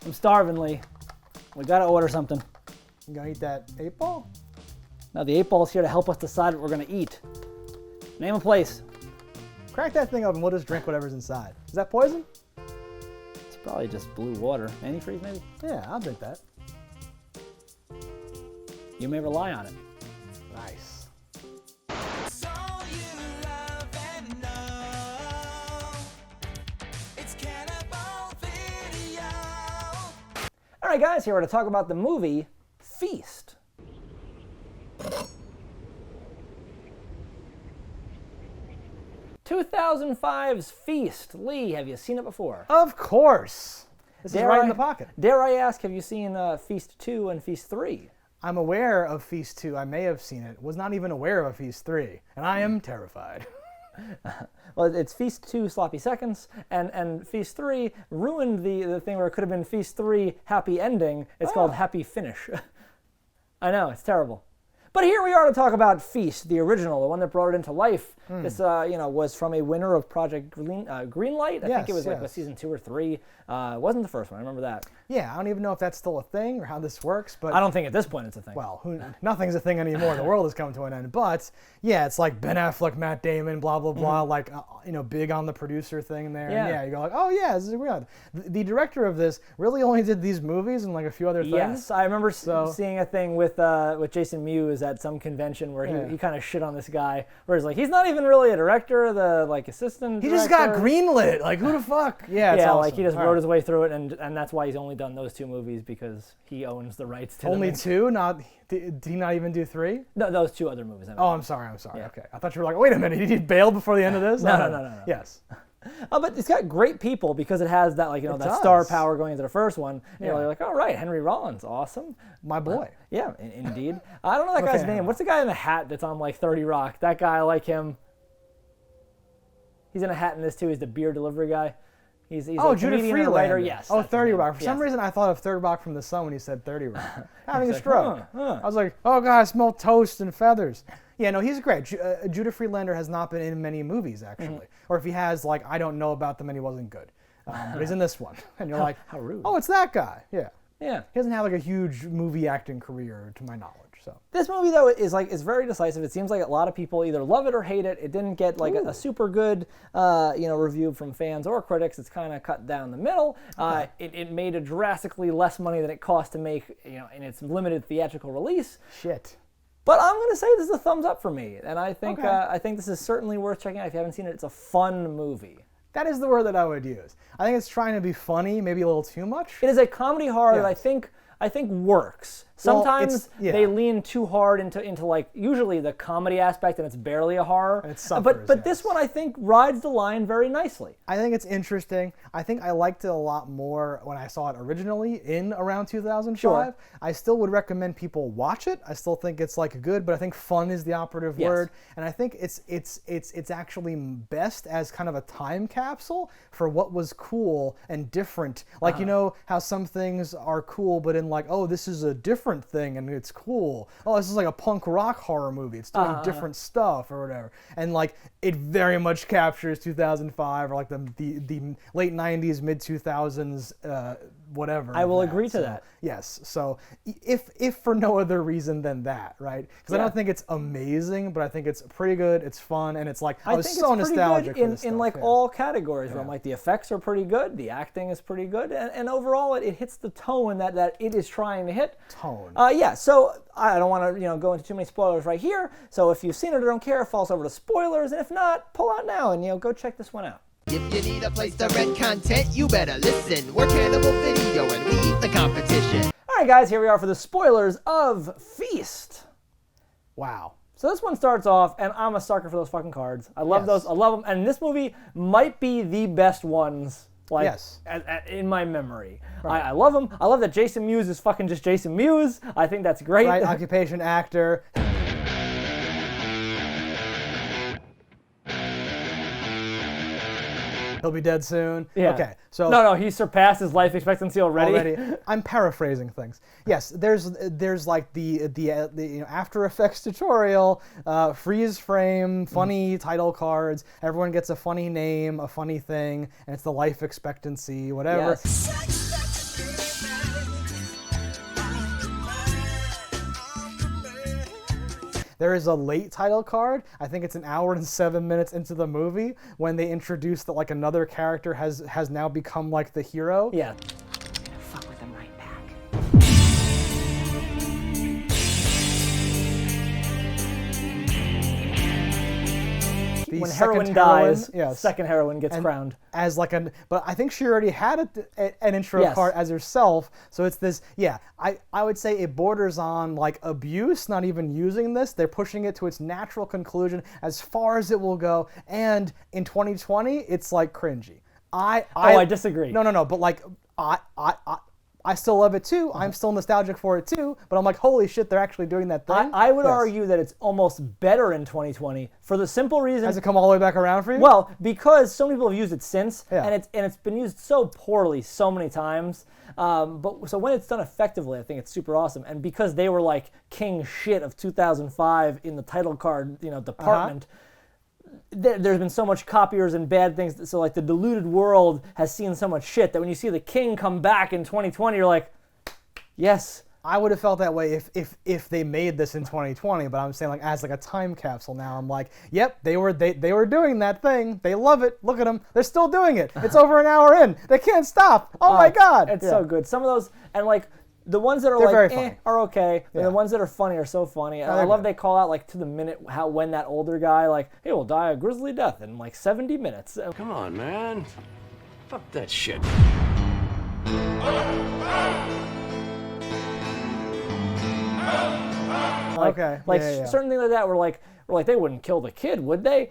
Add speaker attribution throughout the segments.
Speaker 1: I'm starving, Lee. We gotta order something.
Speaker 2: You gonna eat that 8-ball?
Speaker 1: Now the 8-ball's here to help us decide what we're gonna eat. Name a place.
Speaker 2: Crack that thing open, we'll just drink whatever's inside. Is that poison?
Speaker 1: It's probably just blue water. Antifreeze, maybe?
Speaker 2: Yeah, I'll drink that.
Speaker 1: You may rely on it.
Speaker 2: Nice.
Speaker 1: All right, guys, here we're to talk about the movie Feast. (2005's Feast. Lee, have you seen it before?
Speaker 2: Of course. This is right in the pocket.
Speaker 1: Dare I ask, have you seen Feast 2 and Feast 3?
Speaker 2: I'm aware of Feast 2. I may have seen it. Was not even aware of Feast 3. And I am terrified.
Speaker 1: Well, it's Feast 2, Sloppy Seconds, and Feast 3 ruined the thing where it could have been Feast 3, Happy Ending. It's called Happy Finish. I know, it's terrible. But here we are to talk about Feast, the original, the one that brought it into life. This, was from a winner of Project Greenlight. I think it was like season 2 or 3. It wasn't the first one. I remember that.
Speaker 2: Yeah, I don't even know if that's still a thing or how this works. But
Speaker 1: I don't think at this point it's a thing.
Speaker 2: Well, nothing's a thing anymore. The world has come to an end. But yeah, it's like Ben Affleck, Matt Damon, blah blah blah. Like big on the producer thing there.
Speaker 1: Yeah.
Speaker 2: And yeah, you go like, oh yeah, this is real. The director of this really only did these movies and like a few other things.
Speaker 1: Yes, I remember seeing a thing with Jason Mewes at some convention where he kind of shit on this guy, where he's like, he's not even really a director, the assistant.
Speaker 2: He just got greenlit. Like who the fuck? Yeah, it's awesome.
Speaker 1: Like he just wrote his way through it, and that's why he's only done those 2 movies because he owns the rights to
Speaker 2: only
Speaker 1: them.
Speaker 2: 2. Not did he not even do 3?
Speaker 1: No, those 2 other movies.
Speaker 2: Oh, I'm sorry.
Speaker 1: Yeah.
Speaker 2: Okay, I thought you were like, wait a minute, did he bail before the end of this?
Speaker 1: No.
Speaker 2: Yes.
Speaker 1: But it's got great people because it has that that star power going into the first one. You're like, all right, Henry Rollins, awesome,
Speaker 2: my boy.
Speaker 1: Yeah, indeed. I don't know that guy's name. What's the guy in the hat that's on like 30 Rock? That guy, I like him. He's in a hat in this too. He's the beer delivery guy. He's a
Speaker 2: Judah
Speaker 1: comedian and a writer.
Speaker 2: Freelander.
Speaker 1: Yes.
Speaker 2: 30 Rock. For some reason, I thought of 30 Rock from the Sun when he said 30 Rock. Having a stroke. I was like, oh god, I smell toast and feathers. Yeah, no, he's great. Judah Freelander has not been in many movies actually, or if he has, like I don't know about them and he wasn't good. But he's in this one, and you're like,
Speaker 1: how rude.
Speaker 2: Oh, it's that guy. Yeah.
Speaker 1: Yeah.
Speaker 2: He doesn't have like a huge movie acting career, to my knowledge. So
Speaker 1: this movie though is very decisive. It seems like a lot of people either love it or hate it. It didn't get like a super good review from fans or critics. It's kind of cut down the middle. Okay. It made a drastically less money than it cost to make in its limited theatrical release.
Speaker 2: Shit.
Speaker 1: But I'm going to say this is a thumbs up for me, and I think this is certainly worth checking out. If you haven't seen it, it's a fun movie.
Speaker 2: That is the word that I would use. I think it's trying to be funny, maybe a little too much.
Speaker 1: It is a comedy horror that I think works. Sometimes they lean too hard into like usually the comedy aspect, and it's barely a horror.
Speaker 2: And it suffers,
Speaker 1: but this one I think rides the line very nicely.
Speaker 2: I think it's interesting. I think I liked it a lot more when I saw it originally in around 2005. Sure. I still would recommend people watch it. I still think it's like good, but I think fun is the operative word, and I think it's actually best as kind of a time capsule for what was cool and different. Like you know how some things are cool, but in like, oh, this is a different thing and it's cool. Oh, this is like a punk rock horror movie. It's doing different stuff or whatever. And like it very much captures 2005 or like the late 90s, mid 2000s, whatever.
Speaker 1: I will agree to that.
Speaker 2: Yes. So if for no other reason than that, right? Because I don't think it's amazing, but I think it's pretty good. It's fun, and it's like I was so nostalgic for this
Speaker 1: in
Speaker 2: stuff.
Speaker 1: Like all categories. Where like the effects are pretty good, the acting is pretty good, and overall it hits the tone that it is trying to hit. So I don't want to go into too many spoilers right here. So if you've seen it or don't care, falls over to spoilers, and if not, pull out now and go check this one out.
Speaker 3: If you need a place to rent content, you better listen. We're Cannibal Video and we eat the competition.
Speaker 1: All right, guys, here we are for the spoilers of Feast.
Speaker 2: Wow.
Speaker 1: So this one starts off, and I'm a sucker for those fucking cards. I love those. I love them. And this movie might be the best ones in my memory. Right. I love them. I love that Jason Mewes is fucking just Jason Mewes. I think that's great.
Speaker 2: Right, occupation actor. He'll be dead soon.
Speaker 1: Yeah.
Speaker 2: Okay. So
Speaker 1: no, he surpassed his life expectancy already.
Speaker 2: I'm paraphrasing things. Yes, there's like the After Effects tutorial, freeze frame, funny title cards. Everyone gets a funny name, a funny thing, and it's the life expectancy, whatever.
Speaker 1: Yes.
Speaker 2: There is a late title card. I think it's an hour and 7 minutes into the movie when they introduce that like another character has now become like the hero.
Speaker 1: Yeah.
Speaker 4: Fuck with them right back.
Speaker 1: When
Speaker 2: second
Speaker 1: heroine dies,
Speaker 2: yes.
Speaker 1: second heroine gets crowned.
Speaker 2: As like but I think she already had an intro
Speaker 1: Yes.
Speaker 2: card as herself, so it's this. Yeah, I would say it borders on like abuse. Not even using this, they're pushing it to its natural conclusion as far as it will go. And in 2020, it's like cringy. I
Speaker 1: disagree.
Speaker 2: No, but like I still love it too. I'm still nostalgic for it too. But I'm like, holy shit, they're actually doing that thing.
Speaker 1: I would
Speaker 2: Yes.
Speaker 1: argue that it's almost better in 2020 for the simple reason.
Speaker 2: Has it come all the way back around for you?
Speaker 1: Well, because so many people have used it since,
Speaker 2: Yeah.
Speaker 1: and it's been used so poorly so many times. But so when it's done effectively, I think it's super awesome. And because they were like king shit of 2005 in the title card, department. There's been so much copiers and bad things, so like the diluted world has seen so much shit that when you see the king come back in 2020, you're like, yes.
Speaker 2: I would have felt that way if they made this in 2020, but I'm saying like as like a time capsule now. I'm like, yep, they were doing that thing. They love it. Look at them. They're still doing it. It's over an hour in. They can't stop. Oh my god.
Speaker 1: It's so good. Some of those, and like the ones that are
Speaker 2: They're very
Speaker 1: like
Speaker 2: funny.
Speaker 1: are okay, and
Speaker 2: Yeah.
Speaker 1: the ones that are funny are so funny. And I
Speaker 2: they're
Speaker 1: love
Speaker 2: good.
Speaker 1: they call out like to the minute when that older guy like, he will die a grisly death in like 70 minutes.
Speaker 5: Come on, man. Fuck that shit.
Speaker 2: Okay.
Speaker 1: Like
Speaker 2: yeah.
Speaker 1: certain things like that were like they wouldn't kill the kid, would they?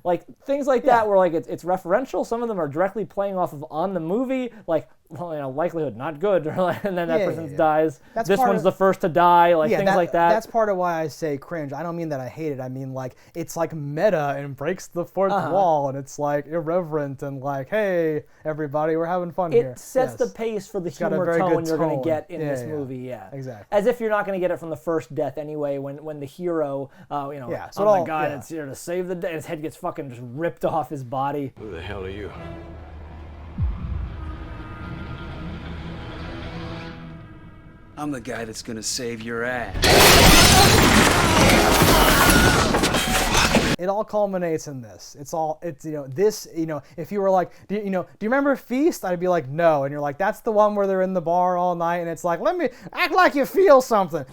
Speaker 1: Like things like that where like it's referential. Some of them are directly playing off of on the movie, like likelihood not good, and then that person dies.
Speaker 2: That's
Speaker 1: this
Speaker 2: part
Speaker 1: one's
Speaker 2: of-
Speaker 1: the first to die, like things like that.
Speaker 2: That's part of why I say cringe. I don't mean that I hate it. I mean like it's like meta and breaks the fourth wall, and it's like irreverent and like, hey everybody, we're having fun here.
Speaker 1: It sets
Speaker 2: Yes.
Speaker 1: the pace for the
Speaker 2: got a
Speaker 1: humor
Speaker 2: very
Speaker 1: tone
Speaker 2: good
Speaker 1: you're going
Speaker 2: tone.
Speaker 1: to get in
Speaker 2: Yeah,
Speaker 1: this
Speaker 2: yeah.
Speaker 1: movie. Yeah,
Speaker 2: Exactly.
Speaker 1: As if you're not going to get it from the first death anyway. When the hero,
Speaker 2: Yeah, so
Speaker 1: oh
Speaker 2: it
Speaker 1: my
Speaker 2: all-
Speaker 1: god,
Speaker 2: yeah.
Speaker 1: it's here to save the day. His head gets fucking just ripped off his body.
Speaker 5: Who the hell are you?
Speaker 6: I'm the guy that's gonna save your ass.
Speaker 2: It all culminates in this. It's this, if you were like, do you remember Feast? I'd be like, no. And you're like, that's the one where they're in the bar all night and it's like, let me act like you feel something.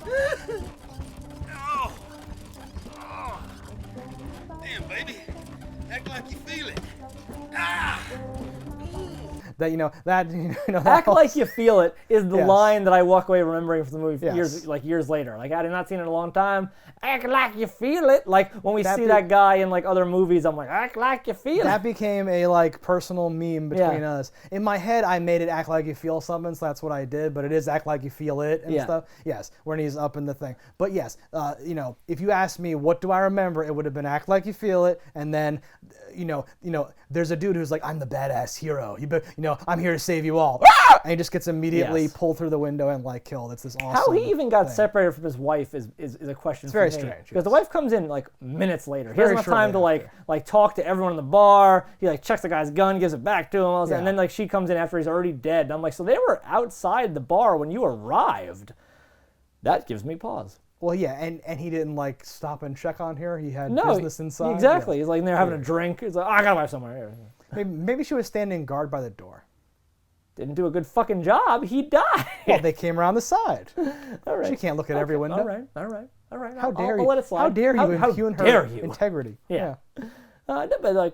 Speaker 6: Damn, baby. Act like you feel it.
Speaker 2: That
Speaker 1: Act like you feel it is the
Speaker 2: Yes.
Speaker 1: line that I walk away remembering from the movie
Speaker 2: Yes.
Speaker 1: years later. Like I had not seen it in a long time. Act like you feel it. Like when we
Speaker 2: That
Speaker 1: see
Speaker 2: be-
Speaker 1: that guy in like other movies, I'm like, act like you feel
Speaker 2: That
Speaker 1: it.
Speaker 2: became a like personal meme between
Speaker 1: Yeah.
Speaker 2: us. In my head, I made it act like you feel something, so that's what I did. But it is act like you feel it and
Speaker 1: Yeah.
Speaker 2: stuff. Yes, when he's up in the thing. But yes, if you asked me what do I remember, it would have been act like you feel it, and then, there's a dude who's like, I'm the badass hero. I'm here to save you all. And he just gets immediately
Speaker 1: Yes.
Speaker 2: pulled through the window and like killed. It's this awesome.
Speaker 1: How he even got
Speaker 2: thing.
Speaker 1: separated from his wife is a question. It's
Speaker 2: very
Speaker 1: for me.
Speaker 2: strange,
Speaker 1: because the
Speaker 2: yes.
Speaker 1: wife comes in like minutes later. He
Speaker 2: Very
Speaker 1: doesn't have time to
Speaker 2: shortly
Speaker 1: like talk to everyone in the bar. He like checks the guy's gun, gives it back to him, all this, and
Speaker 2: Yeah.
Speaker 1: then like she comes in after he's already dead. And I'm like, so they were outside the bar when you arrived. That gives me pause.
Speaker 2: Well, yeah, and he didn't like stop and check on her. He had
Speaker 1: No,
Speaker 2: business inside.
Speaker 1: exactly.
Speaker 2: Yeah.
Speaker 1: He's like in there having a drink. He's like, oh, I gotta buy somewhere here.
Speaker 2: Maybe she was standing guard by the door.
Speaker 1: Didn't do a good fucking job. He died.
Speaker 2: Well, they came around the side.
Speaker 1: All right.
Speaker 2: She can't look at every window.
Speaker 1: All right.
Speaker 2: How dare
Speaker 1: I'll
Speaker 2: you?
Speaker 1: let it slide.
Speaker 2: How dare you
Speaker 1: How
Speaker 2: impugn her
Speaker 1: dare you?
Speaker 2: integrity?
Speaker 1: Yeah. No, but like,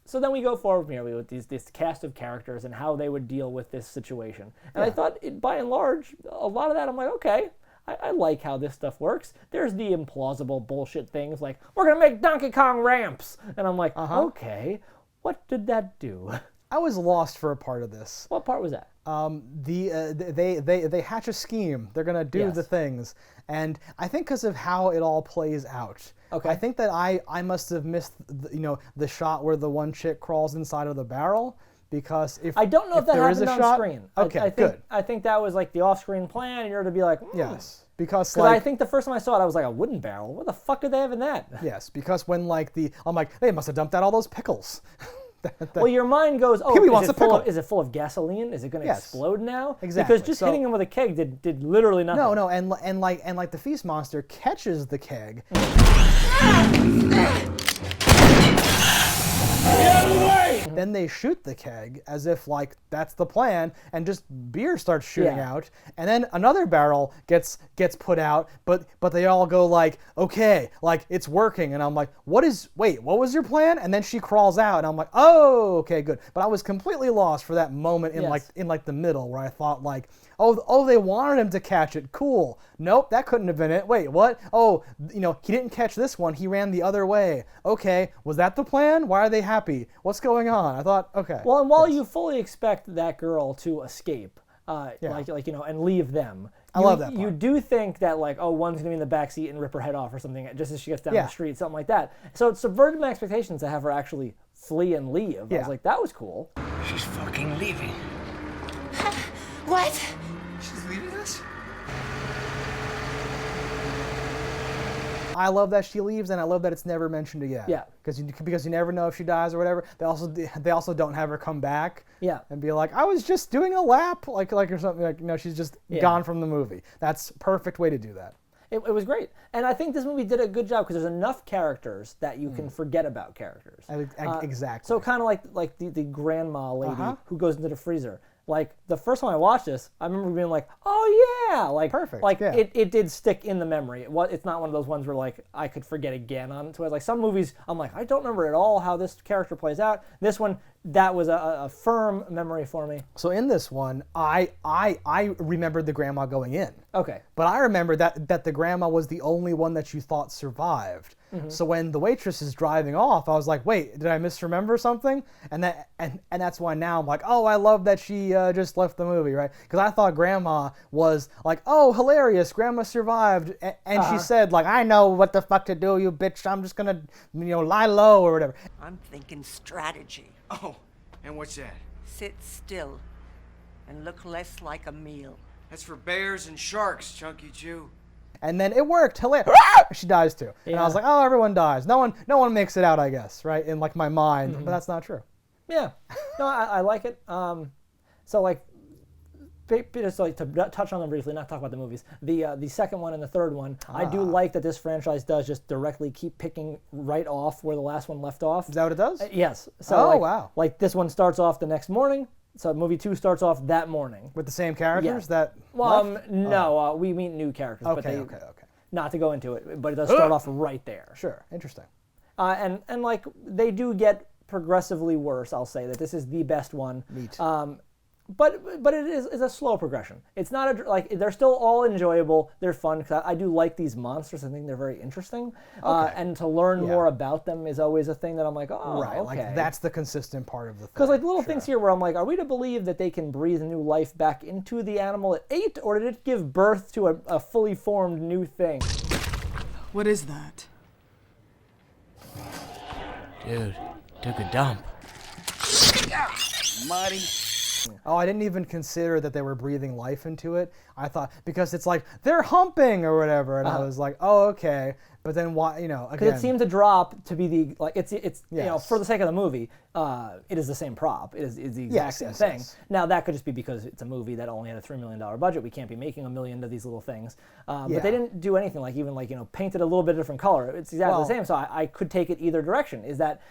Speaker 1: so then we go forward from here with this cast of characters and how they would deal with this situation. And I thought, by and large, a lot of that I'm like, okay, I like how this stuff works. There's the implausible bullshit things like, we're gonna make Donkey Kong ramps, and I'm like, okay, what did that do?
Speaker 2: I was lost for a part of this.
Speaker 1: What part was that?
Speaker 2: They hatch a scheme. They're gonna do
Speaker 1: Yes.
Speaker 2: the things, and I think because of how it all plays out.
Speaker 1: Okay.
Speaker 2: I think that I must have missed the shot where the one chick crawls inside of the barrel. Because if
Speaker 1: I don't know if that
Speaker 2: there is
Speaker 1: happened
Speaker 2: a
Speaker 1: on
Speaker 2: shot,
Speaker 1: screen.
Speaker 2: Okay,
Speaker 1: I think,
Speaker 2: good.
Speaker 1: I think that was like the off-screen plan, and you're to be like,
Speaker 2: Yes, because
Speaker 1: Because I
Speaker 2: like
Speaker 1: think the first time I saw it, I was like, a wooden barrel? What the fuck did they have in that?
Speaker 2: yes, because when I'm like they must have dumped out all those pickles.
Speaker 1: Well, your mind goes, oh,
Speaker 2: Pee-wee wants a pickle.
Speaker 1: is it full of gasoline? Is it going to
Speaker 2: Yes.
Speaker 1: explode now?
Speaker 2: Exactly.
Speaker 1: Because just hitting him with a keg did literally nothing.
Speaker 2: No, and like the feast monster catches the keg. Then they shoot the keg as if like that's the plan, and just beer starts shooting out, and then another barrel gets put out, but they all go like, okay, like it's working, and I'm like, what was your plan? And then she crawls out, and I'm like, oh, okay, good. But I was completely lost for that moment in like the middle where I thought like, oh, they wanted him to catch it. Cool. Nope, that couldn't have been it. Wait, what? Oh, he didn't catch this one. He ran the other way. Okay, was that the plan? Why are they happy? What's going on? I thought, okay.
Speaker 1: Well, and while you fully expect that girl to escape, and leave them,
Speaker 2: I love that part.
Speaker 1: You do think that like, oh, one's gonna be in the backseat and rip her head off or something, just as she gets down the street, something like that. So it subverted my expectations to have her actually flee and leave. I was like, that was cool.
Speaker 6: She's fucking leaving.
Speaker 4: What?
Speaker 6: She's leaving us?
Speaker 2: I love that she leaves, and I love that it's never mentioned again.
Speaker 1: Yeah.
Speaker 2: Because you never know if she dies or whatever. They also don't have her come back.
Speaker 1: Yeah.
Speaker 2: And be like, I was just doing a lap, like or something. Like she's just gone from the movie. That's perfect way to do that.
Speaker 1: It was great, and I think this movie did a good job because there's enough characters that you can forget about characters.
Speaker 2: Exactly.
Speaker 1: So kind of like the grandma lady who goes into the freezer. Like the first time I watched this, I remember being like, "Oh yeah!" Like
Speaker 2: perfect.
Speaker 1: Like
Speaker 2: yeah.
Speaker 1: it did stick in the memory. It's not one of those ones where like I could forget again on. So like some movies, I'm like, I don't remember at all how this character plays out. This one, that was a firm memory for me.
Speaker 2: So in this one, I remembered the grandma going in.
Speaker 1: Okay.
Speaker 2: But I remember that the grandma was the only one that you thought survived. So when the waitress is driving off, I was like, wait, did I misremember something? And that's why now I'm like, oh, I love that she just left the movie, right? Because I thought grandma was like, oh, hilarious, grandma survived. And she said, like, I know what the fuck to do, you bitch. I'm just gonna, lie low or whatever.
Speaker 7: I'm thinking strategy.
Speaker 6: Oh, and what's that?
Speaker 7: Sit still and look less like a meal.
Speaker 6: That's for bears and sharks, Chunky Jew.
Speaker 2: And then it worked. Hilarious. She dies too. And I was like, oh, everyone dies. No one makes it out, I guess, right? In like my mind, but that's not true.
Speaker 1: Yeah. No, I like it. So like, just like to touch on them briefly, not talk about the movies. The second one and the third one, I do like that this franchise does just directly keep picking right off where the last one left off.
Speaker 2: Is that what it does?
Speaker 1: Yes. So
Speaker 2: wow.
Speaker 1: Like this one starts off the next morning. So movie 2 starts off that morning.
Speaker 2: With the same characters that
Speaker 1: no, we meet new characters.
Speaker 2: Okay.
Speaker 1: Not to go into it, but it does start off right there.
Speaker 2: Sure, interesting.
Speaker 1: And like they do get progressively worse. I'll say that this is the best one.
Speaker 2: Neat.
Speaker 1: But it is a slow progression. It's not they're still all enjoyable. They're fun because I do like these monsters. I think they're very interesting. And to learn more about them is always a thing that I'm like, oh,
Speaker 2: right.
Speaker 1: okay.
Speaker 2: Like that's the consistent part of the thing.
Speaker 1: Because like little things here where I'm like, are we to believe that they can breathe new life back into the animal it ate, or did it give birth to a fully formed new thing?
Speaker 8: What is that?
Speaker 9: Dude, took a dump.
Speaker 6: Marty.
Speaker 2: Oh, I didn't even consider that they were breathing life into it. I thought, because it's like, they're humping or whatever, and I was like, oh, okay. But then why, again.
Speaker 1: Because it seemed to drop to be the, like, it's
Speaker 2: Yes.
Speaker 1: for the sake of the movie, it is the same prop. It is the exact same thing.
Speaker 2: Yes.
Speaker 1: Now, that could just be because it's a movie that only had a $3 million budget. We can't be making $1 million of these little things. But they didn't do anything, like even painted a little bit different color. It's exactly the same, so I could take it either direction. Is that,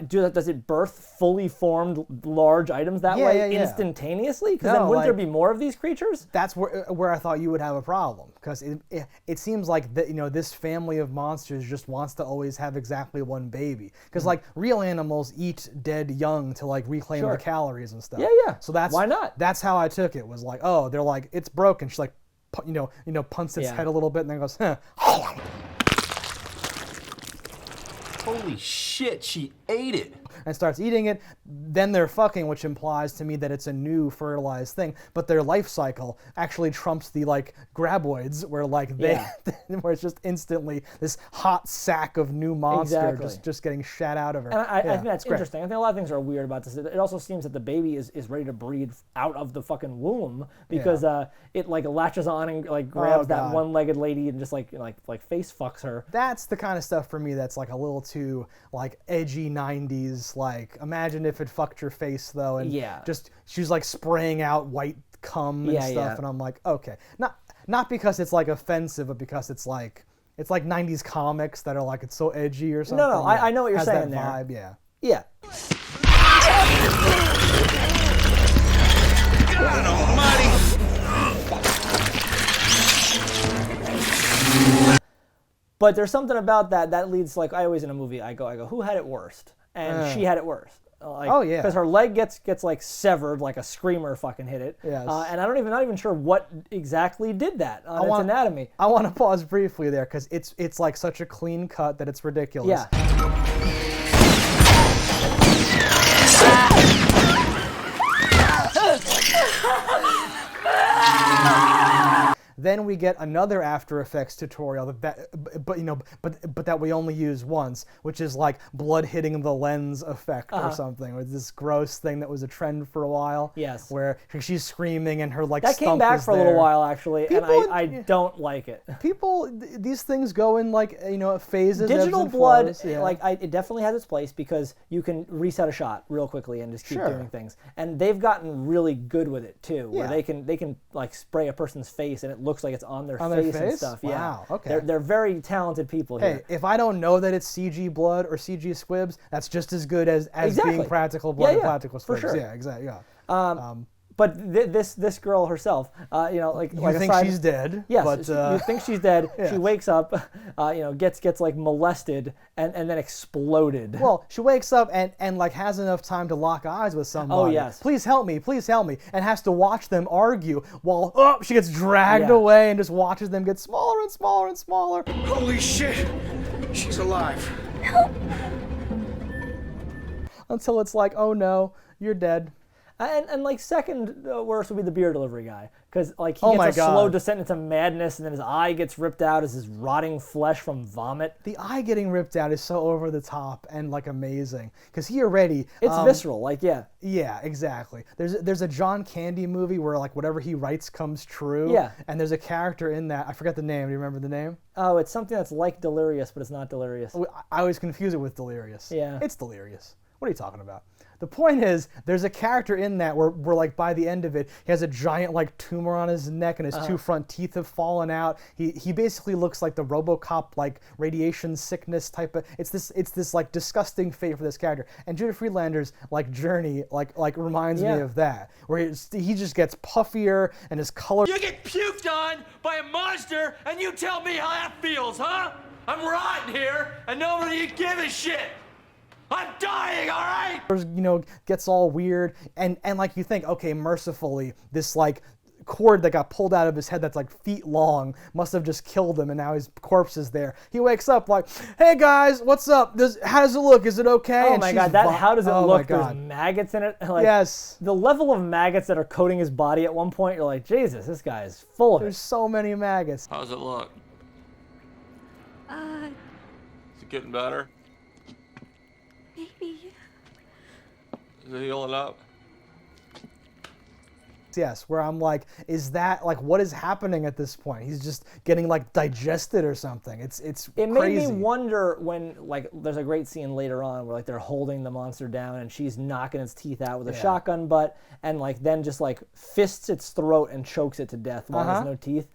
Speaker 1: does it birth fully formed large items that way instantaneously? Because then wouldn't there be more of these creatures?
Speaker 2: That's where I thought you would have a problem, because it seems like that this family of monsters just wants to always have exactly one baby, because like real animals eat dead young to like reclaim the calories and stuff. So that's
Speaker 1: why not?
Speaker 2: That's how I took it. Was like, oh, they're like, it's broken. She's like, punts its head a little bit and then goes,
Speaker 5: Holy shit, she ate it.
Speaker 2: and starts eating it. Then they're fucking, which implies to me that it's a new fertilized thing. But their life cycle actually trumps the like graboids, where like where it's just instantly this hot sack of new monster just getting shat out of her.
Speaker 1: And I think that's interesting. I think a lot of things are weird about this. It also seems that the baby is ready to breed out of the fucking womb, because it like latches on and like grabs that one-legged lady and just like face fucks her.
Speaker 2: That's the kind of stuff for me that's like a little too to like edgy 90s, like imagine if it fucked your face though, and just she's like spraying out white cum and stuff, and I'm like, okay, not because it's like offensive, but because it's like 90s comics that are like it's so edgy or something.
Speaker 1: No, I know what you're saying there.
Speaker 2: Vibe, yeah.
Speaker 1: Yeah.
Speaker 6: God almighty!
Speaker 1: But there's something about that leads, like I always in a movie, I go, who had it worst? And she had it worst.
Speaker 2: Oh yeah.
Speaker 1: Because her leg gets like severed, like a screamer fucking hit it.
Speaker 2: Yes.
Speaker 1: And not even sure what exactly did that on its anatomy.
Speaker 2: I want to pause briefly there because it's like such a clean cut that it's ridiculous.
Speaker 1: Yeah.
Speaker 2: Then we get another After Effects tutorial but that we only use once, which is like blood hitting the lens effect or something, or this gross thing that was a trend for a while.
Speaker 1: Yes.
Speaker 2: Where she's screaming and her like
Speaker 1: that
Speaker 2: stump
Speaker 1: came back
Speaker 2: is
Speaker 1: for a
Speaker 2: there.
Speaker 1: little while actually,
Speaker 2: People,
Speaker 1: and I don't like it.
Speaker 2: These things go in like phases.
Speaker 1: Digital
Speaker 2: ebbs and
Speaker 1: blood,
Speaker 2: flows, yeah.
Speaker 1: it definitely has its place because you can reset a shot real quickly and just keep doing things. And they've gotten really good with it too, where they can like spray a person's face and it looks like it's on their face and stuff.
Speaker 2: Wow,
Speaker 1: yeah.
Speaker 2: okay.
Speaker 1: They're very talented people here.
Speaker 2: Hey, if I don't know that it's CG blood or CG squibs, that's just as good as
Speaker 1: Exactly.
Speaker 2: being practical blood and practical
Speaker 1: for
Speaker 2: squibs.
Speaker 1: sure.
Speaker 2: Yeah, exactly. Yeah.
Speaker 1: But this girl herself, like
Speaker 2: think
Speaker 1: aside,
Speaker 2: she's dead.
Speaker 1: Yes,
Speaker 2: but,
Speaker 1: you think she's dead.
Speaker 2: Yeah.
Speaker 1: She wakes up, gets like molested and then exploded.
Speaker 2: Well, she wakes up and like has enough time to lock eyes with somebody.
Speaker 1: Oh yes.
Speaker 2: Please help me, and has to watch them argue while she gets dragged away and just watches them get smaller and smaller and smaller.
Speaker 6: Holy shit! She's alive.
Speaker 2: Until it's like, oh no, you're dead.
Speaker 1: And like second worst would be the beer delivery guy, because like he
Speaker 2: Oh
Speaker 1: gets
Speaker 2: my
Speaker 1: a slow
Speaker 2: God.
Speaker 1: descent into madness, and then his eye gets ripped out as his rotting flesh from vomit.
Speaker 2: The eye getting ripped out is so over the top and like amazing because he already
Speaker 1: It's visceral, like yeah.
Speaker 2: Yeah, exactly. There's a John Candy movie where like whatever he writes comes true.
Speaker 1: Yeah.
Speaker 2: And there's a character in that. I forgot the name. Do you remember the name?
Speaker 1: Oh, it's something that's like Delirious, but it's not Delirious.
Speaker 2: I always confuse it with Delirious.
Speaker 1: Yeah.
Speaker 2: It's Delirious. What are you talking about? The point is, there's a character in that where like by the end of it, he has a giant like tumor on his neck and his two front teeth have fallen out. He basically looks like the RoboCop like radiation sickness type of. It's this like disgusting fate for this character. And Judah Friedlander's like journey like reminds me of that, where he just gets puffier and his color.
Speaker 5: You get puked on by a monster and you tell me how that feels, huh? I'm rotten here and nobody give a shit. I'm dying, all right?
Speaker 2: Gets all weird, and like you think, okay, mercifully, this like cord that got pulled out of his head that's like feet long must have just killed him, and now his corpse is there. He wakes up like, hey guys, what's up? How does it look? Is it okay?
Speaker 1: Oh
Speaker 2: And
Speaker 1: my
Speaker 2: she's
Speaker 1: God, how does it
Speaker 2: oh
Speaker 1: look?
Speaker 2: My God.
Speaker 1: There's maggots in it. Like,
Speaker 2: yes.
Speaker 1: The level of maggots that are coating his body at one point, you're like, Jesus, this guy is full of
Speaker 2: There's
Speaker 1: it.
Speaker 2: so many maggots.
Speaker 5: How's it look? Is it getting better?
Speaker 4: Maybe.
Speaker 5: Is it healing up?
Speaker 2: Yes, where I'm like, is that like what is happening at this point? He's just getting like digested or something. It
Speaker 1: It made
Speaker 2: crazy.
Speaker 1: me wonder when like there's a great scene later on where like they're holding the monster down and she's knocking its teeth out with a shotgun butt and like then just like fists its throat and chokes it to death while there's no teeth.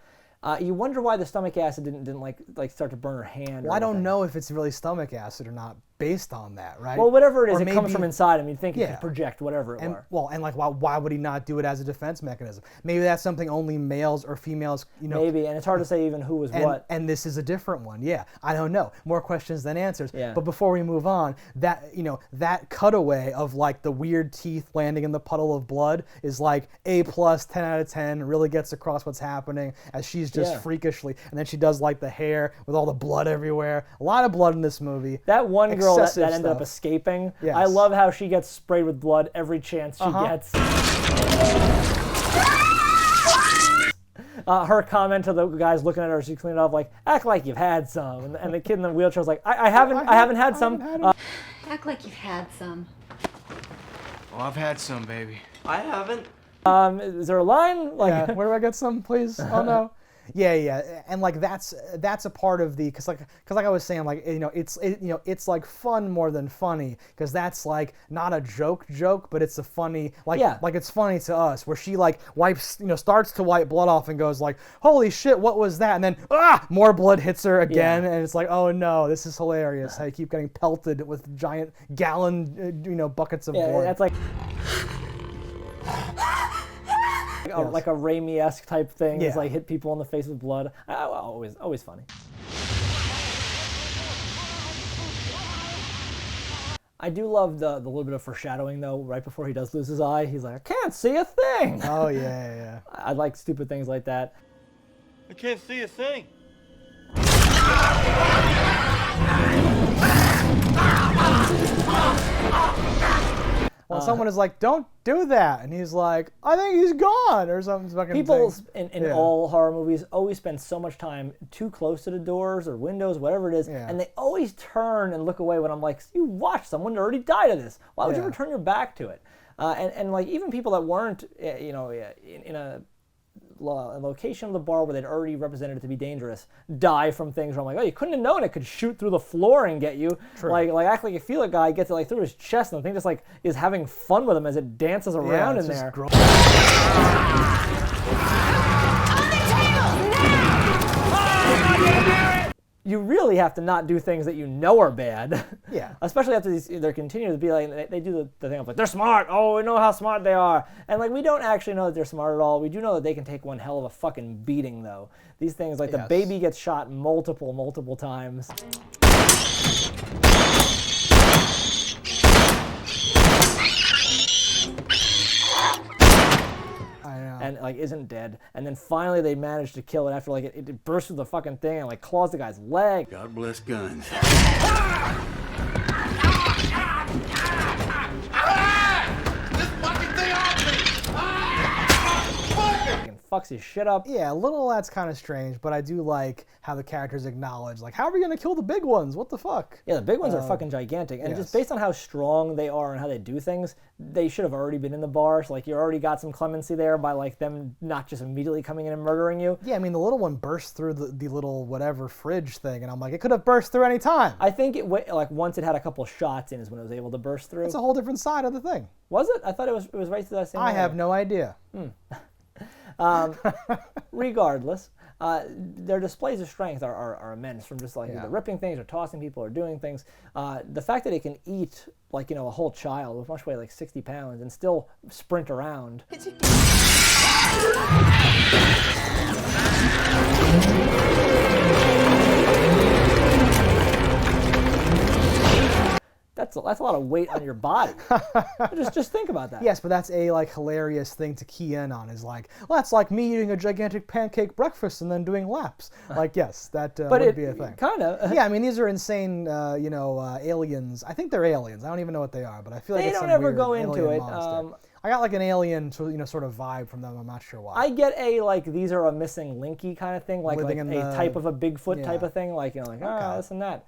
Speaker 1: You wonder why the stomach acid didn't like start to burn her hand.
Speaker 2: Well, I don't know if it's really stomach acid or not based on that, right?
Speaker 1: Well, whatever it is,
Speaker 2: Or
Speaker 1: it comes
Speaker 2: maybe-
Speaker 1: from inside him. You'd think it
Speaker 2: Yeah.
Speaker 1: could project whatever it
Speaker 2: And
Speaker 1: were.
Speaker 2: well, and like why would he not do it as a defense mechanism? Maybe that's something only males or females,
Speaker 1: Maybe, and it's hard to say even who was what.
Speaker 2: And this is a different one. Yeah, I don't know. More questions than answers.
Speaker 1: Yeah.
Speaker 2: But before we move on, that cutaway of like the weird teeth landing in the puddle of blood is like A+, 10 out of 10. Really gets across what's happening as she's just freakishly, and then she does like the hair with all the blood everywhere. A lot of blood in this movie.
Speaker 1: That one girl that
Speaker 2: Excessive
Speaker 1: ended up
Speaker 2: stuff.
Speaker 1: escaping,
Speaker 2: Yes.
Speaker 1: I love how she gets sprayed with blood every chance she gets. Her comment to the guys looking at her, she's cleaning it up like, act like you've had some. And the kid in the wheelchair's like, I haven't had some.
Speaker 10: Act like you've had some.
Speaker 6: Oh, I've had some, baby.
Speaker 5: I haven't.
Speaker 1: Is there a line? Like,
Speaker 2: Yeah, where do I get some, please? Oh no. Yeah, and like that's a part of the because like I was saying, like it's like fun more than funny, because that's like not a joke, but it's a funny like it's funny to us, where she like wipes starts to wipe blood off and goes like, holy shit, what was that? And then more blood hits her again, and it's like, oh no, this is hilarious. I keep getting pelted with giant gallon buckets of blood.
Speaker 1: That's like. Like a Raimi-esque type thing. It's like hit people in the face with blood. Always funny. I do love the little bit of foreshadowing though. Right before he does lose his eye, he's like, I can't see a thing.
Speaker 2: Oh yeah.
Speaker 1: I like stupid things like that.
Speaker 5: I can't see a thing.
Speaker 2: Well, someone is like, don't do that, and he's like, I think he's gone, or something fucking
Speaker 1: People in all horror movies always spend so much time too close to the doors or windows, whatever it is, and they always turn and look away when I'm like, you watched someone already died of this. Why would you ever turn your back to it? And like even people that weren't, in a location of the bar where they'd already represented it to be dangerous die from things where I'm like, oh, you couldn't have known it could shoot through the floor and get you.
Speaker 2: True.
Speaker 1: Like act like you feel a guy gets it like through his chest, and the thing just like is having fun with him as it dances around in there. You really have to not do things that you know are bad.
Speaker 2: Yeah.
Speaker 1: Especially after they're continuing to be like, they do the thing of like, they're smart. Oh, we know how smart they are. And like, we don't actually know that they're smart at all. We do know that they can take one hell of a fucking beating though. These things, like the baby gets shot multiple times. And like isn't dead, and then finally they manage to kill it after like it bursts through the fucking thing and like claws the guy's leg.
Speaker 6: God bless guns.
Speaker 1: Fucks his shit up.
Speaker 2: Yeah, a little that's kind of strange, but I do like how the characters acknowledge, like, how are we gonna kill the big ones? What the fuck?
Speaker 1: Yeah, the big ones are fucking gigantic, and just based on how strong they are and how they do things, they should have already been in the bar. So like you already got some clemency there by like them not just immediately coming in and murdering you.
Speaker 2: Yeah, I mean the little one burst through the little whatever fridge thing, and I'm like, it could have burst through any time.
Speaker 1: I think like once it had a couple shots in is when it was able to burst through.
Speaker 2: It's a whole different side of the thing.
Speaker 1: Was it? I thought it was right through that same.
Speaker 2: I have no idea.
Speaker 1: Regardless, their displays of strength are immense, from just like either ripping things or tossing people or doing things. The fact that it can eat like a whole child, which must weigh like 60 pounds, and still sprint around. That's a lot of weight on your body. just think about that.
Speaker 2: Yes, but that's a like hilarious thing to key in on, is like, well, that's like me eating a gigantic pancake breakfast and then doing laps. Like, yes, that would be a thing.
Speaker 1: Kind of.
Speaker 2: Yeah, I mean, these are insane, aliens. I think they're aliens. I don't even know what they are, but I feel like
Speaker 1: they
Speaker 2: it's
Speaker 1: don't
Speaker 2: some
Speaker 1: ever
Speaker 2: weird
Speaker 1: go into it.
Speaker 2: I got like an alien sort of vibe from them. I'm not sure why.
Speaker 1: I get a like these are a missing linky kind of thing, like a type of a Bigfoot type of thing, like this and that.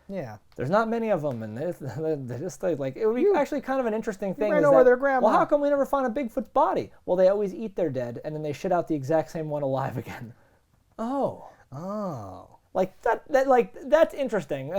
Speaker 2: Yeah.
Speaker 1: There's not many of them, and they're just like, it would be actually kind of an interesting thing.
Speaker 2: You know where their grandma.
Speaker 1: Well, how come we never find a Bigfoot's body? Well, they always eat their dead, and then they shit out the exact same one alive again. Oh. Like that's interesting.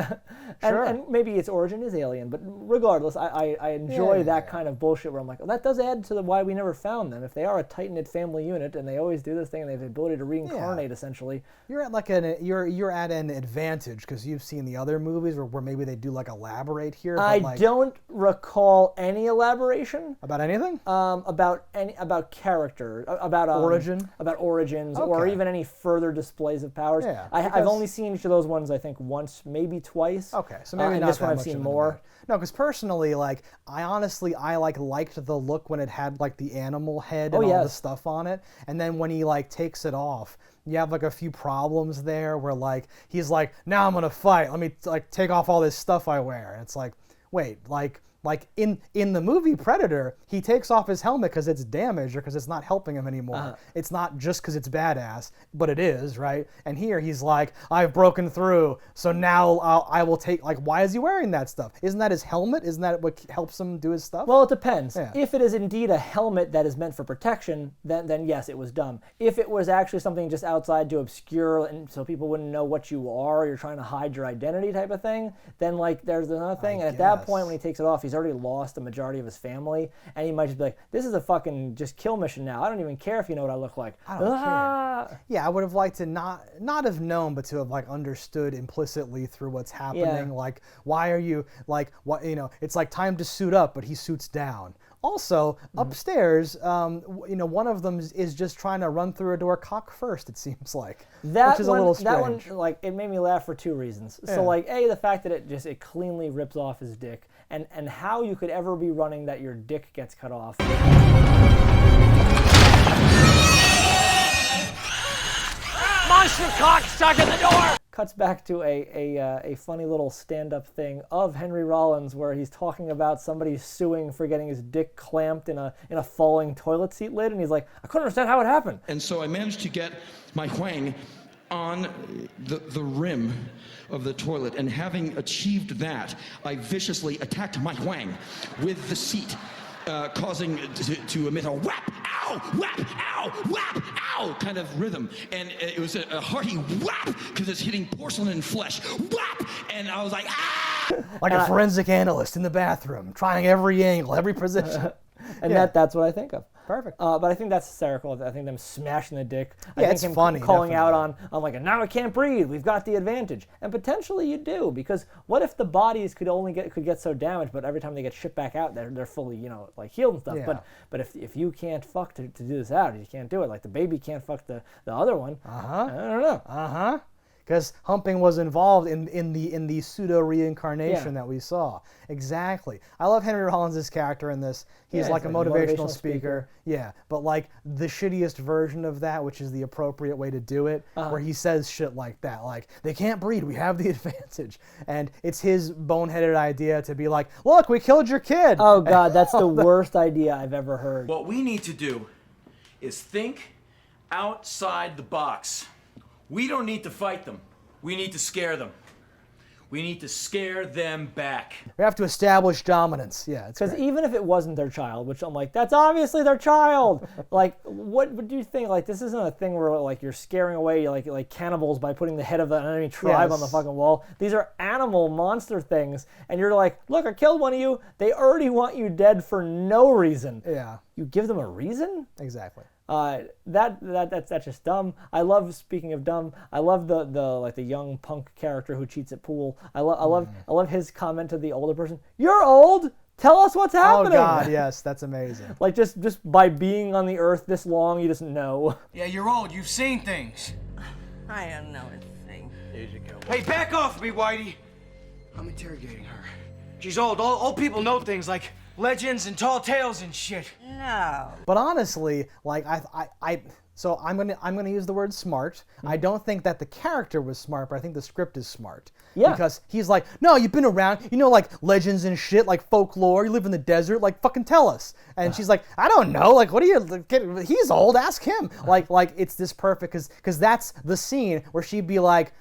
Speaker 1: and maybe its origin is alien, but regardless, I enjoy that kind of bullshit where I'm like, well, that does add to why we never found them. If they are a tight-knit family unit and they always do this thing and they have the ability to reincarnate essentially.
Speaker 2: You're at like you're at an advantage because you've seen the other movies where maybe they do like elaborate here.
Speaker 1: I don't recall any elaboration
Speaker 2: about anything.
Speaker 1: About character, about origins, or even any further displays of powers.
Speaker 2: Yeah,
Speaker 1: I've only seen each of those ones, I think, once, maybe twice.
Speaker 2: Okay, so maybe
Speaker 1: and
Speaker 2: not
Speaker 1: this one
Speaker 2: that
Speaker 1: I've
Speaker 2: much
Speaker 1: seen
Speaker 2: of
Speaker 1: more.
Speaker 2: No, because personally, like, I liked the look when it had like the animal head and all the stuff on it, and then when he like takes it off, you have like a few problems there where like he's like, now I'm gonna fight. Let me like take off all this stuff I wear. And it's like, wait, like like in the movie Predator, he takes off his helmet because it's damaged or because it's not helping him anymore. It's not just because it's badass, but it is, right? And here he's like, I've broken through, so now I will take, like, why is he wearing that stuff? Isn't that his helmet? Isn't that what helps him do his stuff?
Speaker 1: Well, it depends.
Speaker 2: Yeah.
Speaker 1: If it is indeed a helmet that is meant for protection, then yes, it was dumb. If it was actually something just outside to obscure and so people wouldn't know what you are, you're trying to hide your identity type of thing, then like there's another thing. And at that point when he takes it off, he's already lost the majority of his family, and he might just be like, this is a fucking just kill mission now. I don't even care if you know what I look like.
Speaker 2: I don't care. Yeah, I would have liked to not have known, but to have like understood implicitly through what's happening.
Speaker 1: Yeah.
Speaker 2: Like, why are you like what, you know, it's like time to suit up, but he suits down. Also, upstairs, you know, one of them is just trying to run through a door cock first, it seems like. Which is a little strange.
Speaker 1: That one, like, it made me laugh for two reasons. So, like, A, the fact that it cleanly rips off his dick, and how you could ever be running that your dick gets cut off.
Speaker 5: Monster cock stuck in the door!
Speaker 1: Cuts back to a funny little stand-up thing of Henry Rollins where he's talking about somebody suing for getting his dick clamped in a falling toilet seat lid, and he's like, I couldn't understand how it happened.
Speaker 11: And so I managed to get my whang on the rim of the toilet, and having achieved that, I viciously attacked my whang with the seat, causing to emit a whap, ow, whap, ow, whap, ow kind of rhythm. And it was a hearty whap because it's hitting porcelain and flesh. Whap! And I was like, ah!
Speaker 2: Like a forensic analyst in the bathroom, trying every angle, every position.
Speaker 1: And that's what I think of.
Speaker 2: Perfect.
Speaker 1: But I think that's hysterical. I think them smashing the dick. I
Speaker 2: Yeah,
Speaker 1: think
Speaker 2: it's
Speaker 1: him
Speaker 2: funny,
Speaker 1: calling out
Speaker 2: definitely.
Speaker 1: on like, now I can't breathe. We've got the advantage. And potentially you do, because what if the bodies could get so damaged, but every time they get shipped back out, they're fully, you know, like healed and stuff.
Speaker 2: Yeah.
Speaker 1: But if you can't fuck to do this out, you can't do it. Like the baby can't fuck the other one. I don't know.
Speaker 2: Because humping was involved in the pseudo reincarnation that we saw. Exactly. I love Henry Rollins' character in this. He's like a motivational speaker. Yeah, but like the shittiest version of that, which is the appropriate way to do it, where he says shit like that, like, they can't breed, we have the advantage. And it's his boneheaded idea to be like, look, we killed your kid.
Speaker 1: Oh God, that's the worst idea I've ever heard.
Speaker 5: What we need to do is think outside the box. We don't need to fight them. We need to scare them. We need to scare them back.
Speaker 2: We have to establish dominance. Yeah, it's
Speaker 1: Because
Speaker 2: great.
Speaker 1: even if it wasn't their child, which I'm like, that's obviously their child. Like, what would you think? Like, this isn't a thing where like you're scaring away like cannibals by putting the head of an enemy tribe on the fucking wall. These are animal monster things, and you're like, look, I killed one of you. They already want you dead for no reason.
Speaker 2: Yeah.
Speaker 1: You give them a reason?
Speaker 2: Exactly.
Speaker 1: That's just dumb. I love, speaking of dumb, I love the young punk character who cheats at pool. I love his comment to the older person. You're old. Tell us what's happening.
Speaker 2: Oh God, yes, that's amazing.
Speaker 1: Like just by being on the earth this long, you just know.
Speaker 5: Yeah, you're old. You've seen things.
Speaker 7: I don't know a thing.
Speaker 5: Hey, back off me, Whitey. I'm interrogating her. She's old. Old people know things like legends and tall tales and shit.
Speaker 7: No.
Speaker 2: But honestly, like so I'm gonna use the word smart. I don't think that the character was smart, but I think the script is smart.
Speaker 1: Yeah.
Speaker 2: Because he's like, no, you've been around, you know, like legends and shit, like folklore. You live in the desert, like fucking tell us. And she's like, I don't know, like what are you? He's old, ask him. Like it's this perfect because that's the scene where she'd be like,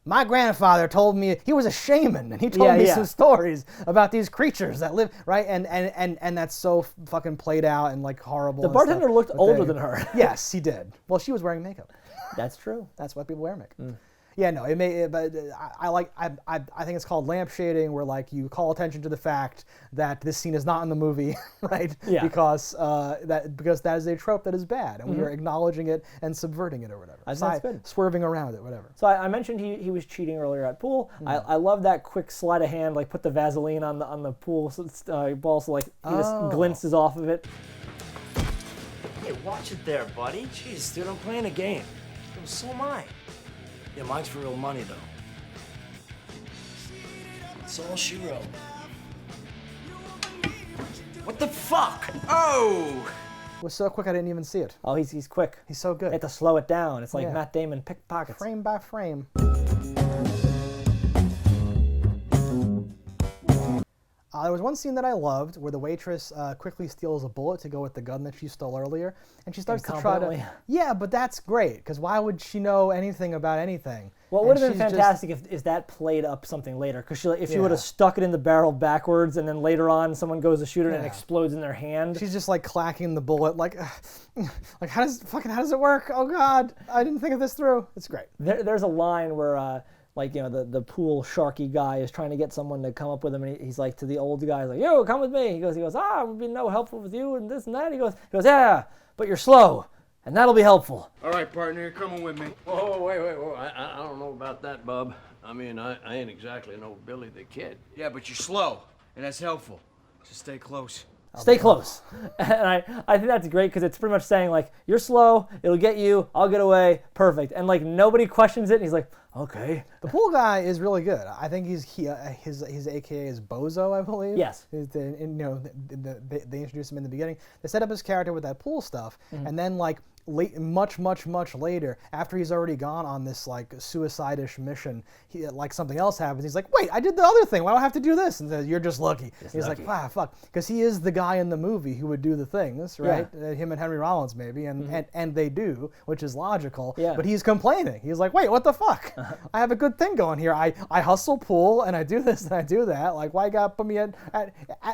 Speaker 2: my grandfather told me he was a shaman, and he told me some stories about these creatures that live, right? And that's so fucking played out and like horrible.
Speaker 1: The bartender looked older than her.
Speaker 2: Yes, he did. Well, she was wearing makeup.
Speaker 1: That's true.
Speaker 2: That's why people wear makeup. Yeah, no, but I think it's called lamp shading, where like you call attention to the fact that this scene is not in the movie, right?
Speaker 1: Yeah.
Speaker 2: Because that is a trope that is bad, and we are acknowledging it and subverting it or whatever.
Speaker 1: That's good.
Speaker 2: Swerving around it, whatever.
Speaker 1: So I mentioned he was cheating earlier at pool. I love that quick sleight of hand, like put the Vaseline on the pool ball, so like he just glinces off of it.
Speaker 5: Hey, watch it there, buddy. Jeez, dude, I'm playing a game. So am I. Yeah, mine's for real money, though. It's all she wrote. What the fuck? Oh!
Speaker 2: It was so quick I didn't even see it.
Speaker 1: Oh, he's quick.
Speaker 2: He's so good.
Speaker 1: You have to slow it down. It's like Matt Damon pickpockets.
Speaker 2: Frame by frame. There was one scene that I loved where the waitress quickly steals a bullet to go with the gun that she stole earlier, and she starts to try to. Yeah, but that's great because why would she know anything about anything?
Speaker 1: Well, it would have been fantastic if that played up something later, because if she would have stuck it in the barrel backwards, and then later on someone goes to shoot it and it explodes in their hand.
Speaker 2: She's just like clacking the bullet, like how does it work? Oh God, I didn't think of this through. It's great.
Speaker 1: There's a line where. The pool sharky guy is trying to get someone to come up with him, and he's like to the old guy, he's like, yo, come with me. He goes, I would be no helpful with you and this and that. He goes, yeah, but you're slow, and that'll be helpful.
Speaker 12: All right, partner, you're coming with me.
Speaker 13: Whoa, wait. I don't know about that, bub. I mean, I ain't exactly no Billy the Kid.
Speaker 12: Yeah, but you're slow, and that's helpful. So stay close.
Speaker 1: Stay close. And I think that's great because it's pretty much saying, like, you're slow, it'll get you, I'll get away, perfect. And, like, nobody questions it, and he's like, okay.
Speaker 2: The pool guy is really good. I think his AKA is Bozo, I believe.
Speaker 1: Yes.
Speaker 2: They introduced him in the beginning. They set up his character with that pool stuff, and then, like, much later, after he's already gone on this like suicide-ish mission, like something else happens. He's like, wait, I did the other thing. Why do I have to do this? And says, you're just lucky. He's like, fuck, because he is the guy in the movie who would do the things, right? Yeah. Him and Henry Rollins maybe, and they do, which is logical. Yeah. But he's complaining. He's like, wait, what the fuck? I have a good thing going here. I hustle pool and I do this and I do that. Like, why you gotta put me at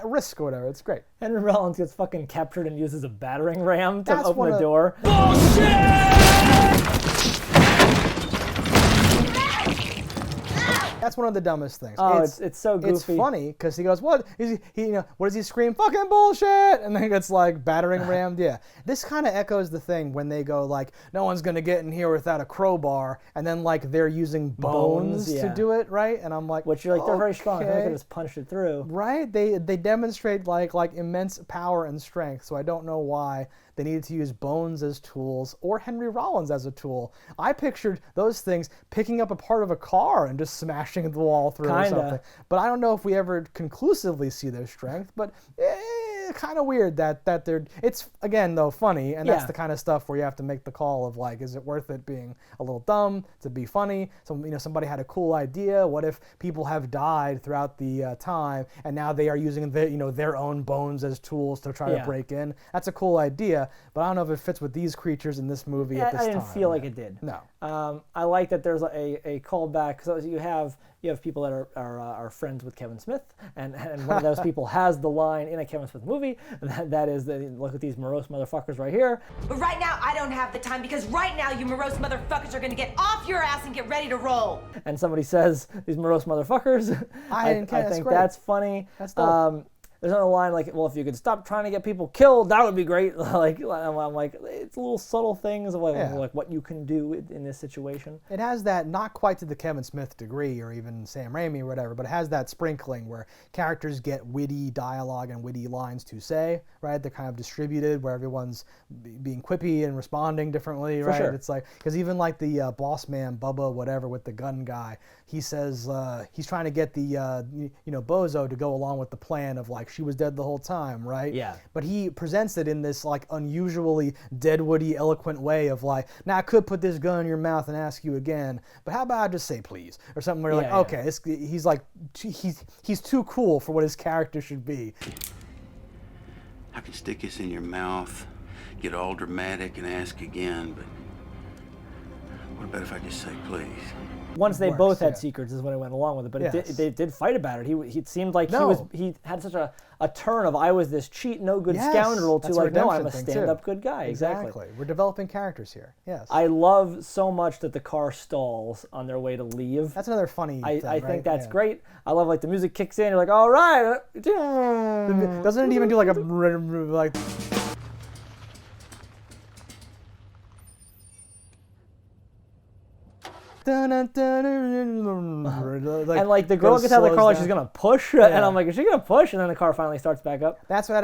Speaker 2: risk or whatever? It's great.
Speaker 1: Henry Rollins gets fucking captured and uses a battering ram to open the door.
Speaker 2: That's one of the dumbest things.
Speaker 1: Oh, it's so goofy.
Speaker 2: It's funny because he goes, what does he scream? Fucking bullshit! And then he gets like battering rammed. Yeah, this kind of echoes the thing when they go like, no one's gonna get in here without a crowbar, and then like they're using bones to do it, right? And I'm like,
Speaker 1: which you're like, they're very strong. They're not gonna just punch it through.
Speaker 2: Right? They demonstrate like immense power and strength. So I don't know why they needed to use bones as tools or Henry Rollins as a tool. I pictured those things picking up a part of a car and just smashing the wall through or something. But I don't know if we ever conclusively see their strength. But kind of weird that they're. It's again though funny, and that's the kind of stuff where you have to make the call of like, is it worth it being a little dumb to be funny? So somebody had a cool idea. What if people have died throughout the time, and now they are using their own bones as tools to try to break in? That's a cool idea, but I don't know if it fits with these creatures in this movie at this time.
Speaker 1: I didn't feel like it did.
Speaker 2: No.
Speaker 1: I like that there's a callback. So you have people that are friends with Kevin Smith, and one of those people has the line in a Kevin Smith movie that is, look at these morose motherfuckers right here.
Speaker 14: But right now, I don't have the time because right now you morose motherfuckers are going to get off your ass and get ready to roll.
Speaker 1: And somebody says, these morose motherfuckers. I think that's funny.
Speaker 2: That's dope.
Speaker 1: There's another line like, well, if you could stop trying to get people killed, that would be great. I'm like, it's little subtle things of like what you can do in this situation.
Speaker 2: It has that, not quite to the Kevin Smith degree or even Sam Raimi or whatever, but it has that sprinkling where characters get witty dialogue and witty lines to say, right? They're kind of distributed where everyone's being quippy and responding differently, right?
Speaker 1: Sure.
Speaker 2: It's like, because even like the boss man, Bubba, whatever, with the gun guy, he says he's trying to get the Bozo to go along with the plan of like she was dead the whole time, right?
Speaker 1: Yeah.
Speaker 2: But he presents it in this like unusually Deadwoody eloquent way of like, now I could put this gun in your mouth and ask you again, but how about I just say please or something where you're like, okay, he's like he's too cool for what his character should be.
Speaker 15: I can stick this in your mouth, get all dramatic and ask again, but what about if I just say please?
Speaker 1: Once they both had secrets is when it went along with it, but they did fight about it. He seemed like he had such a turn of I was this cheat, no good scoundrel to like, no, I'm a stand-up good guy. Exactly.
Speaker 2: We're developing characters here. Yes.
Speaker 1: I love so much that the car stalls on their way to leave.
Speaker 2: That's another funny thing,
Speaker 1: I think that's great. I love like the music kicks in, you're like, all right.
Speaker 2: Doesn't it even do like a like
Speaker 1: and like the girl gets out of the car like she's gonna push, and I'm like, is she gonna push? And then the car finally starts back up.
Speaker 2: That's what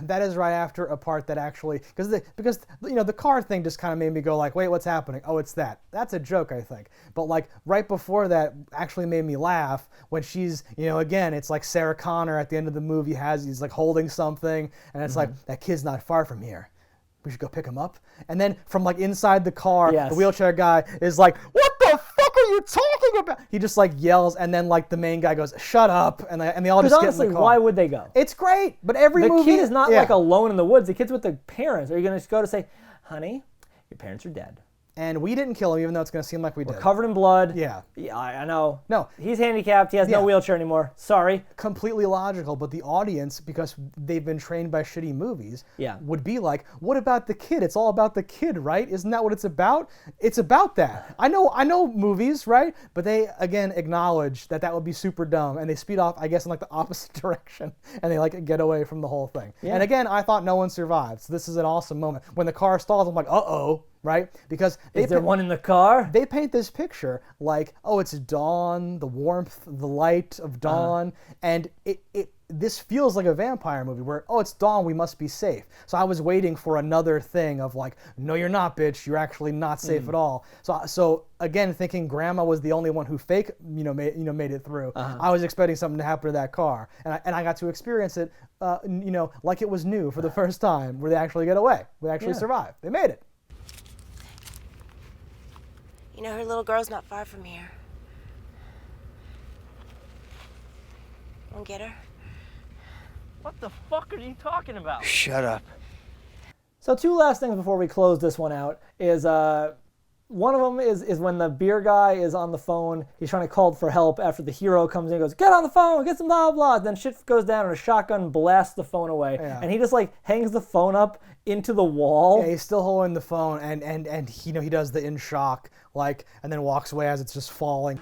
Speaker 2: that is right after a part that actually because the car thing just kind of made me go like, wait, what's happening? Oh, it's that. That's a joke, I think. But like right before that actually made me laugh when she's again it's like Sarah Connor at the end of the movie he's like holding something and it's like that kid's not far from here. We should go pick him up. And then from like inside the car, the wheelchair guy is like, what the fuck are you talking about? He just like yells, and then like the main guy goes, "Shut up!" and they all just
Speaker 1: honestly,
Speaker 2: get in the car.
Speaker 1: why would they go?
Speaker 2: It's great, but every movie,
Speaker 1: the kid is not like alone in the woods. The kid's with the parents. Are you going to go to say, "Honey, your parents are dead"?
Speaker 2: And we didn't kill him, even though it's going to seem like we did.
Speaker 1: We're covered in blood.
Speaker 2: Yeah.
Speaker 1: Yeah, I know.
Speaker 2: No.
Speaker 1: He's handicapped. He has no wheelchair anymore. Sorry.
Speaker 2: Completely logical, but the audience, because they've been trained by shitty movies, would be like, what about the kid? It's all about the kid, right? Isn't that what it's about? It's about that. I know movies, right? But they, again, acknowledge that would be super dumb, and they speed off, I guess, in like the opposite direction, and they like get away from the whole thing. Yeah. And again, I thought no one survived, so this is an awesome moment. When the car stalls, I'm like, uh-oh. Right? Because
Speaker 1: is there one in the car?
Speaker 2: They paint this picture like, oh, it's dawn, the warmth, the light of dawn, and this feels like a vampire movie where, oh, it's dawn, we must be safe. So I was waiting for another thing of like, no, you're not, bitch. You're actually not safe at all. So again, thinking Grandma was the only one who made it through. I was expecting something to happen to that car, and I got to experience it, like it was new for the first time, where they actually get away, they actually survive. They made it.
Speaker 16: You know, her little girl's not far from here. Wanna get her?
Speaker 9: What the fuck are you talking about?
Speaker 12: Shut up.
Speaker 1: So 2 last things before we close this one out is one of them is when the beer guy is on the phone. He's trying to call for help after the hero comes in and goes, "Get on the phone, get some blah blah." Then shit goes down and a shotgun blasts the phone away, and he just like hangs the phone up into the wall.
Speaker 2: Yeah, he's still holding the phone, and he does the in shock and then walks away as it's just falling.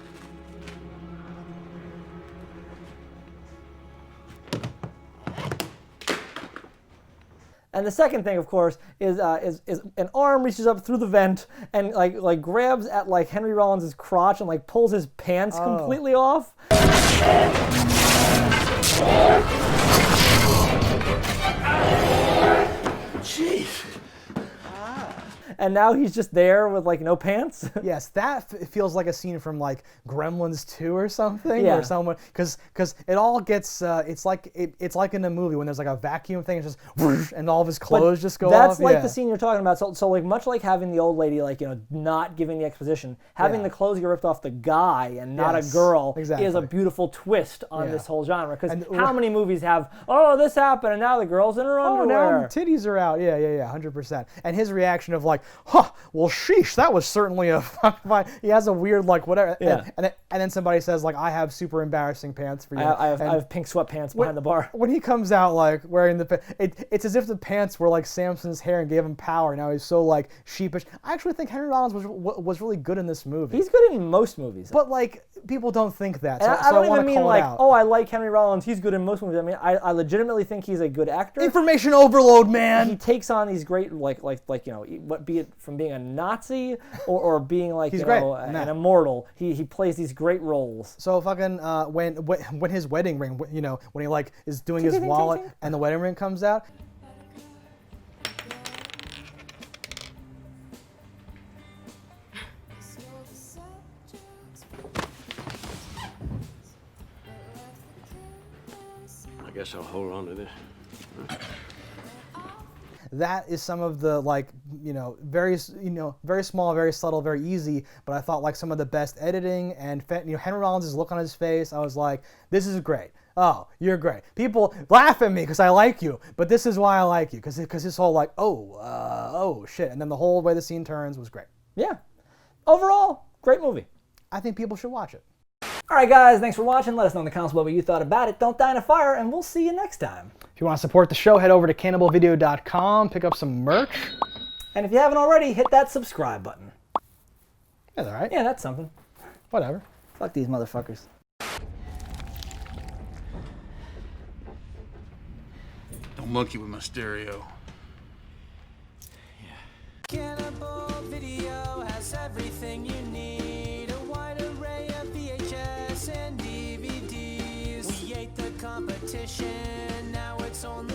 Speaker 1: And the second thing, of course, is an arm reaches up through the vent and like grabs at like Henry Rollins' crotch and like pulls his pants completely off.
Speaker 12: Jeez.
Speaker 1: And now he's just there with like no pants.
Speaker 2: Yes, that feels like a scene from like Gremlins 2 or something,
Speaker 1: Yeah.
Speaker 2: or someone because it all gets it's like in a movie when there's like a vacuum thing, it's just whoosh, and all of his clothes just go off.
Speaker 1: That's like the scene you're talking about. So like much like having the old lady not giving the exposition, having the clothes get ripped off the guy and not a girl is a beautiful twist on this whole genre. Because how many movies have this happened and now the girl's in her underwear?
Speaker 2: Now titties are out. Yeah, 100%. And his reaction of like, huh, well, sheesh, that was certainly a fine. He has a weird like whatever.
Speaker 1: Yeah.
Speaker 2: And then somebody says like, I have super embarrassing pants for you.
Speaker 1: I have pink sweatpants behind the bar.
Speaker 2: When he comes out like wearing it's as if the pants were like Samson's hair and gave him power. Now he's so like sheepish. I actually think Henry Rollins was really good in this movie.
Speaker 1: He's good in most movies.
Speaker 2: But like people don't think that. So
Speaker 1: I don't even mean like,
Speaker 2: out.
Speaker 1: oh, I like Henry Rollins. He's good in most movies. I mean, I legitimately think he's a good actor.
Speaker 2: Information overload, man.
Speaker 1: He takes on these great be it from being a Nazi or being like an immortal. He plays these great roles.
Speaker 2: So fucking when his wedding ring, when he like is doing his wallet and the wedding ring comes out.
Speaker 13: I guess I'll hold on to this.
Speaker 2: That is some of the very small, very subtle, very easy. But I thought like some of the best editing and Henry Rollins' look on his face. I was like, this is great. Oh, you're great. People laugh at me because I like you, but this is why I like you because his whole like oh shit, and then the whole way the scene turns was great.
Speaker 1: Yeah, overall great movie.
Speaker 2: I think people should watch it.
Speaker 1: All right, guys, thanks for watching. Let us know in the comments what you thought about it. Don't die in a fire, and we'll see you next time.
Speaker 2: If you want to support the show, head over to cannibalvideo.com, pick up some merch.
Speaker 1: And if you haven't already, hit that subscribe button.
Speaker 2: That's all right.
Speaker 1: Yeah, that's something.
Speaker 2: Whatever.
Speaker 1: Fuck these motherfuckers.
Speaker 15: Don't monkey with my stereo.
Speaker 5: Cannibal Video has everything you need. A wide array of VHS and DVDs. We ate the competition, now it's only